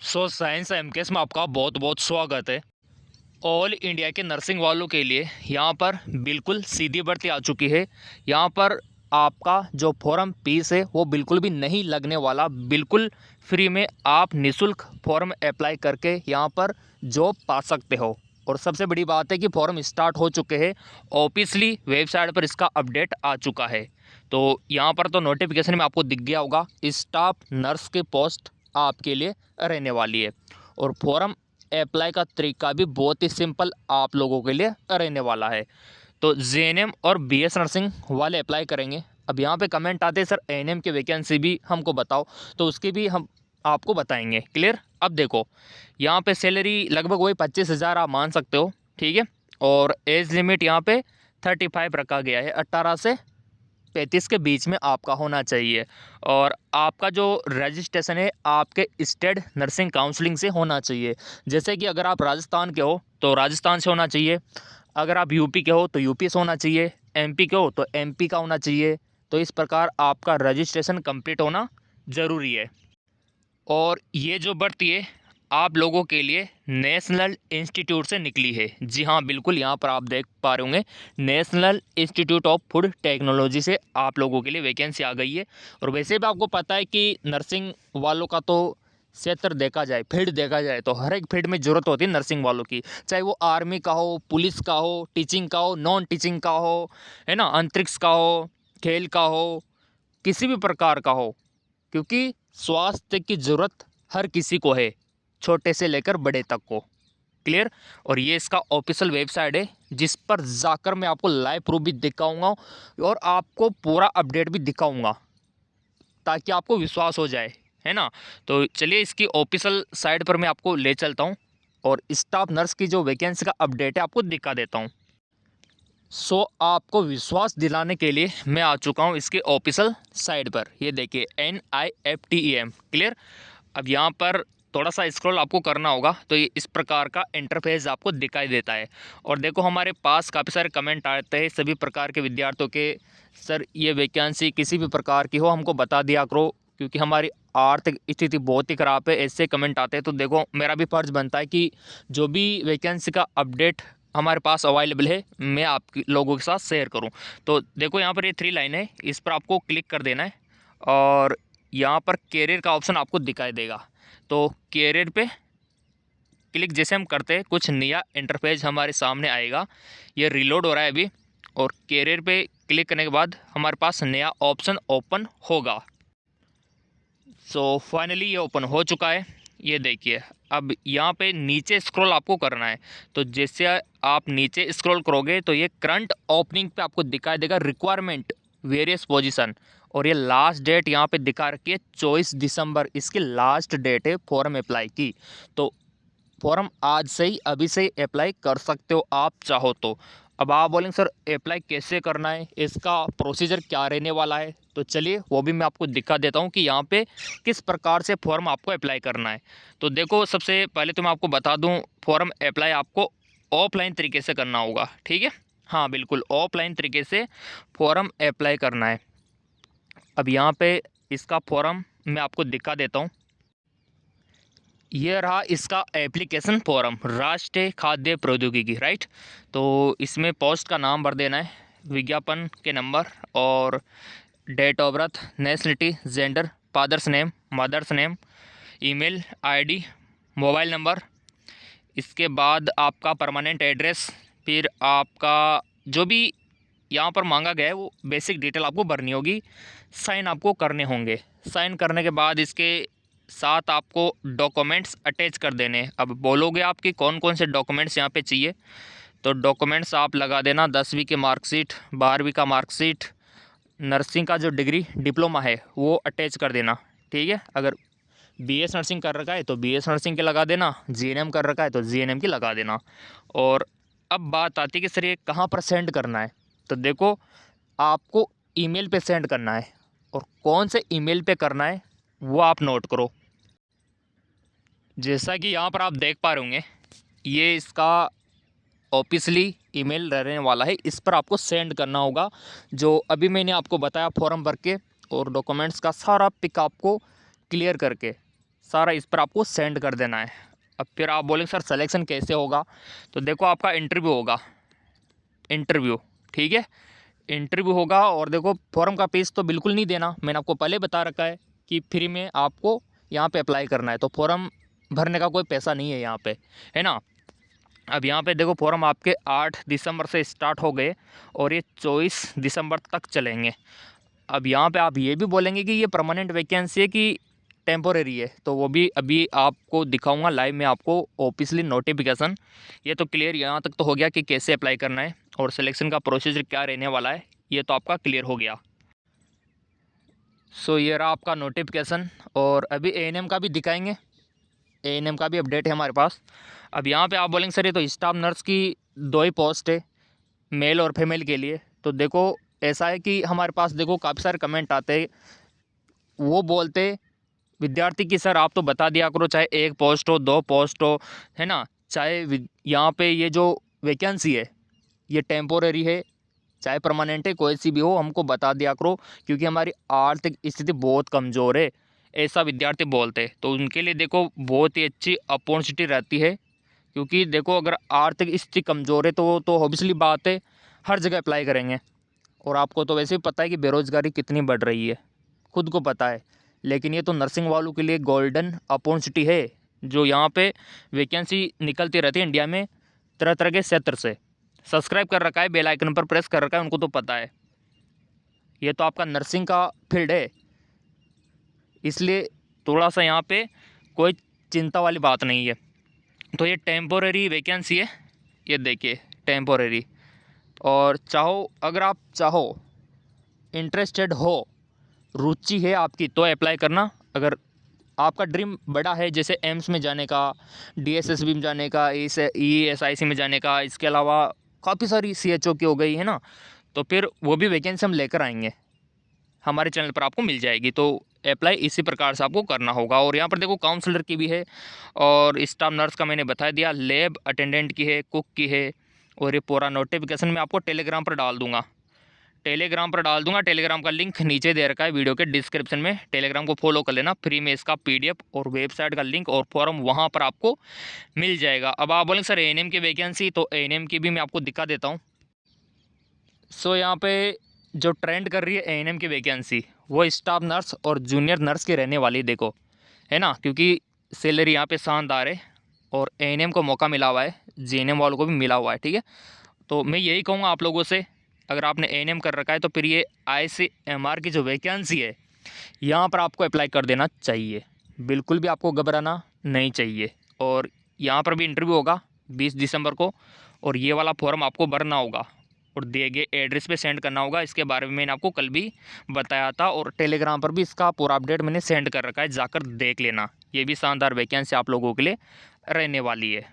Science MKS में आपका बहुत बहुत स्वागत है। ऑल इंडिया के नर्सिंग वालों के लिए यहाँ पर बिल्कुल सीधी भर्ती आ चुकी है। यहाँ पर आपका जो फॉर्म फीस है वो बिल्कुल भी नहीं लगने वाला, बिल्कुल फ्री में आप निःशुल्क फॉर्म अप्लाई करके यहाँ पर जॉब पा सकते हो। और सबसे बड़ी बात है कि फॉर्म स्टार्ट हो चुके हैं, ऑफिशियली वेबसाइट पर इसका अपडेट आ चुका है। तो यहाँ पर तो नोटिफिकेशन में आपको दिख गया होगा, स्टाफ नर्स की पोस्ट आपके लिए रहने वाली है। और फॉर्म अप्लाई का तरीका भी बहुत ही सिंपल आप लोगों के लिए रहने वाला है। तो जेएनएम और बीएस नर्सिंग वाले अप्लाई करेंगे। अब यहाँ पे कमेंट आते हैं सर एएनएम की वैकेंसी भी हमको बताओ, तो उसकी भी हम आपको बताएंगे। क्लियर। अब देखो यहाँ पे सैलरी लगभग वही 25,000 आप मान सकते हो, ठीक है। और एज लिमिट यहाँ पे 35 रखा गया है, 18 से 35 के बीच में आपका होना चाहिए। और आपका जो रजिस्ट्रेशन है आपके स्टेट नर्सिंग काउंसलिंग से होना चाहिए। जैसे कि अगर आप राजस्थान के हो तो राजस्थान से होना चाहिए, अगर आप यूपी के हो तो यूपी से होना चाहिए, एमपी के हो तो एमपी का होना चाहिए। तो इस प्रकार आपका रजिस्ट्रेशन कंप्लीट होना ज़रूरी है। और ये जो भर्ती है आप लोगों के लिए नेशनल इंस्टीट्यूट से निकली है। जी हाँ, बिल्कुल यहाँ पर आप देख पा रहे होंगे, national institute of food technology से आप लोगों के लिए वैकेंसी आ गई है। और वैसे भी आपको पता है कि नर्सिंग वालों का तो क्षेत्र देखा जाए, फील्ड देखा जाए तो हर एक फील्ड में ज़रूरत होती है नर्सिंग वालों की, चाहे वो आर्मी का हो, पुलिस का हो, टीचिंग का हो, नॉन टीचिंग का हो, है ना, अंतरिक्ष का हो, खेल का हो, किसी भी प्रकार का हो। क्योंकि स्वास्थ्य की ज़रूरत हर किसी को है, छोटे से लेकर बड़े तक को। क्लियर। और ये इसका ऑफिशियल वेबसाइट है जिस पर जाकर मैं आपको लाइव प्रूफ भी दिखाऊंगा और आपको पूरा अपडेट भी दिखाऊंगा ताकि आपको विश्वास हो जाए, है ना। तो चलिए इसकी ऑफिशियल साइट पर मैं आपको ले चलता हूँ और स्टाफ नर्स की जो वैकेंसी का अपडेट है आपको दिखा देता हूँ। आपको विश्वास दिलाने के लिए मैं आ चुका हूँ इसके ऑफिशियल साइट पर। ये देखिए NIFTEM। क्लियर। अब यहाँ पर थोड़ा सा स्क्रॉल आपको करना होगा तो ये इस प्रकार का इंटरफेस आपको दिखाई देता है। और देखो हमारे पास काफ़ी सारे कमेंट आते हैं सभी प्रकार के विद्यार्थियों के, सर ये वैकेंसी किसी भी प्रकार की हो हमको बता दिया करो क्योंकि हमारी आर्थिक स्थिति बहुत ही ख़राब है, ऐसे कमेंट आते हैं। तो देखो मेरा भी फ़र्ज़ बनता है कि जो भी वैकेंसी का अपडेट हमारे पास अवेलेबल है मैं आप लोगों के साथ शेयर करूं। तो देखो यहाँ पर ये 3 लाइन है, इस पर आपको क्लिक कर देना है और यहाँ पर कैरियर का ऑप्शन आपको दिखाई देगा। तो कैरियर पे क्लिक जैसे हम करते हैं कुछ नया इंटरफेस हमारे सामने आएगा। ये रिलोड हो रहा है अभी। और कैरियर पे क्लिक करने के बाद हमारे पास नया ऑप्शन ओपन होगा। फाइनली ये ओपन हो चुका है। ये देखिए अब यहाँ पे नीचे स्क्रॉल आपको करना है। तो जैसे आप नीचे स्क्रॉल करोगे तो ये करंट ओपनिंग पे आपको दिखाई देगा रिक्वायरमेंट वेरियस पोजीशन। और ये लास्ट डेट यहाँ पे दिखा रखी है 24 दिसंबर, इसकी लास्ट डेट है फॉर्म अप्लाई की। तो फॉर्म आज से ही अभी से ही अप्लाई कर सकते हो आप चाहो तो। अब आप बोलेंगे सर अप्लाई कैसे करना है, इसका प्रोसीजर क्या रहने वाला है, तो चलिए वो भी मैं आपको दिखा देता हूँ कि यहाँ पे किस प्रकार से फॉर्म आपको अप्लाई करना है। तो देखो सबसे पहले तो मैं आपको बता दूँ फॉर्म अप्लाई आपको ऑफलाइन तरीके से करना होगा, ठीक है। हाँ बिल्कुल ऑफलाइन तरीके से फॉर्म अप्लाई करना है। अब यहाँ पे इसका फॉर्म मैं आपको दिखा देता हूँ। ये रहा इसका एप्लीकेशन फॉर्म, राष्ट्रीय खाद्य प्रौद्योगिकी, राइट। तो इसमें पोस्ट का नाम भर देना है, विज्ञापन के नंबर और date of birth, nationality, gender, father's name, mother's name, email ID, mobile number. इसके बाद आपका परमानेंट एड्रेस, फिर आपका जो भी यहाँ पर मांगा गया है वो बेसिक डिटेल आपको भरनी होगी, साइन आपको करने होंगे। साइन करने के बाद इसके साथ आपको डॉक्यूमेंट्स अटैच कर देने हैं। अब बोलोगे आपकी कौन कौन से डॉक्यूमेंट्स यहाँ पे चाहिए, तो डॉक्यूमेंट्स आप लगा देना 10वीं की मार्कशीट, 12वीं का मार्कशीट, नर्सिंग का जो डिग्री डिप्लोमा है वो अटैच कर देना, ठीक है। अगर बीएस नर्सिंग कर रखा है तो बीएस नर्सिंग के लगा देना, जीएनएम कर रखा है तो जीएनएम की लगा देना। और अब बात आती है कि सर ये कहाँ पर सेंड करना है, तो देखो आपको ईमेल पे सेंड करना है। और कौन से ईमेल पे करना है वो आप नोट करो। जैसा कि यहाँ पर आप देख पा रहे होंगे ये इसका ऑफिशियली ईमेल रहने वाला है, इस पर आपको सेंड करना होगा जो अभी मैंने आपको बताया फॉर्म भर के और डॉक्यूमेंट्स का सारा पिक आपको क्लियर करके सारा इस पर आपको सेंड कर देना है। अब फिर आप बोलेंगे सर सिलेक्शन कैसे होगा, तो देखो आपका इंटरव्यू होगा, इंटरव्यू, ठीक है, इंटरव्यू होगा। और देखो फॉर्म का फीस तो बिल्कुल नहीं देना, मैंने आपको पहले बता रखा है कि फ्री में आपको यहाँ पे अप्लाई करना है, तो फॉर्म भरने का कोई पैसा नहीं है यहाँ पे, है ना। अब यहाँ पे देखो फॉर्म आपके 8 दिसंबर से स्टार्ट हो गए और ये 24 दिसंबर तक चलेंगे। अब यहाँ पे आप ये भी बोलेंगे कि ये परमानेंट वैकेंसी है कि टेम्पोरेरी है, तो वो भी अभी आपको दिखाऊंगा लाइव में आपको ऑफिशियली नोटिफिकेशन। ये तो क्लियर यहाँ तक तो हो गया कि कैसे अप्लाई करना है और सिलेक्शन का प्रोसीजर क्या रहने वाला है, ये तो आपका क्लियर हो गया। सो ये रहा आपका नोटिफिकेशन। और अभी एएनएम का भी दिखाएंगे, एएनएम का भी अपडेट है हमारे पास। अब यहाँ पे आप बोलेंगे सर ये तो स्टाफ नर्स की 2 ही पोस्ट है, मेल और फीमेल के लिए। तो देखो ऐसा है कि हमारे पास देखो काफ़ी सारे कमेंट आते हैं, वो बोलते विद्यार्थी की सर आप तो बता दिया करो, चाहे 1 पोस्ट हो 2 पोस्ट हो, है ना, चाहे यहाँ पे ये जो वैकेंसी है ये टेम्पोरेरी है चाहे परमानेंट है, कोई सी भी हो हमको बता दिया करो, क्योंकि हमारी आर्थिक स्थिति बहुत कमज़ोर है, ऐसा विद्यार्थी बोलते हैं। तो उनके लिए देखो बहुत ही अच्छी अपॉर्चुनिटी रहती है, क्योंकि देखो अगर आर्थिक स्थिति कमज़ोर है तो ऑब्वियसली बात है हर जगह अप्लाई करेंगे। और आपको तो वैसे भी पता है कि बेरोज़गारी कितनी बढ़ रही है, खुद को पता है। लेकिन ये तो नर्सिंग वालों के लिए गोल्डन अपॉर्चुनिटी है, जो यहाँ पे वैकेंसी निकलती रहती है इंडिया में तरह तरह के क्षेत्र से। सब्सक्राइब कर रखा है, बेल आइकन पर प्रेस कर रखा है, उनको तो पता है। ये तो आपका नर्सिंग का फील्ड है, इसलिए थोड़ा सा यहाँ पे कोई चिंता वाली बात नहीं है। तो ये टेम्पोरेरी वैकेंसी है, ये देखिए टेम्पोरेरी। और चाहो अगर आप चाहो इंटरेस्टेड हो, रुचि है आपकी, तो अप्लाई करना। अगर आपका ड्रीम बड़ा है जैसे एम्स में जाने का, डीएसएसबी में जाने का, ईएसआईसी में जाने का, इसके अलावा काफ़ी सारी सीएचओ की हो गई है ना, तो फिर वो भी वैकेंसी हम लेकर आएंगे, हमारे चैनल पर आपको मिल जाएगी। तो अप्लाई इसी प्रकार से आपको करना होगा। और यहाँ पर देखो काउंसलर की भी है और स्टाफ नर्स का मैंने बता दिया, लैब अटेंडेंट की है, कुक की है। और ये पूरा नोटिफिकेशन मैं आपको टेलीग्राम पर डाल दूँगा, टेलीग्राम पर डाल दूंगा। टेलीग्राम का लिंक नीचे दे रखा है वीडियो के डिस्क्रिप्शन में, टेलीग्राम को फॉलो कर लेना, फ्री में इसका पीडीएफ और वेबसाइट का लिंक और फॉर्म वहां पर आपको मिल जाएगा। अब आप बोलेंगे सर एएनएम की वैकेंसी, तो एएनएम की भी मैं आपको दिखा देता हूं। सो यहाँ पे जो ट्रेंड कर रही है एएनएम की वैकेंसी, वो स्टाफ नर्स और जूनियर नर्स की रहने वाली, देखो है ना, क्योंकि सैलरी यहाँ पे शानदार है और एएनएम को मौका मिला हुआ है, जीएनएम वालों को भी मिला हुआ है, ठीक है। तो मैं यही कहूँगा आप लोगों से, अगर आपने एएनएम कर रखा है तो फिर ये आईसीएमआर की जो वैकेंसी है यहाँ पर आपको अप्लाई कर देना चाहिए, बिल्कुल भी आपको घबराना नहीं चाहिए। और यहाँ पर भी इंटरव्यू होगा 20 दिसंबर को, और ये वाला फॉर्म आपको भरना होगा और दिए गए एड्रेस पे सेंड करना होगा। इसके बारे में मैंने आपको कल भी बताया था और टेलीग्राम पर भी इसका पूरा अपडेट मैंने सेंड कर रखा है, जाकर देख लेना। ये भी शानदार वैकेंसी आप लोगों के लिए रहने वाली है।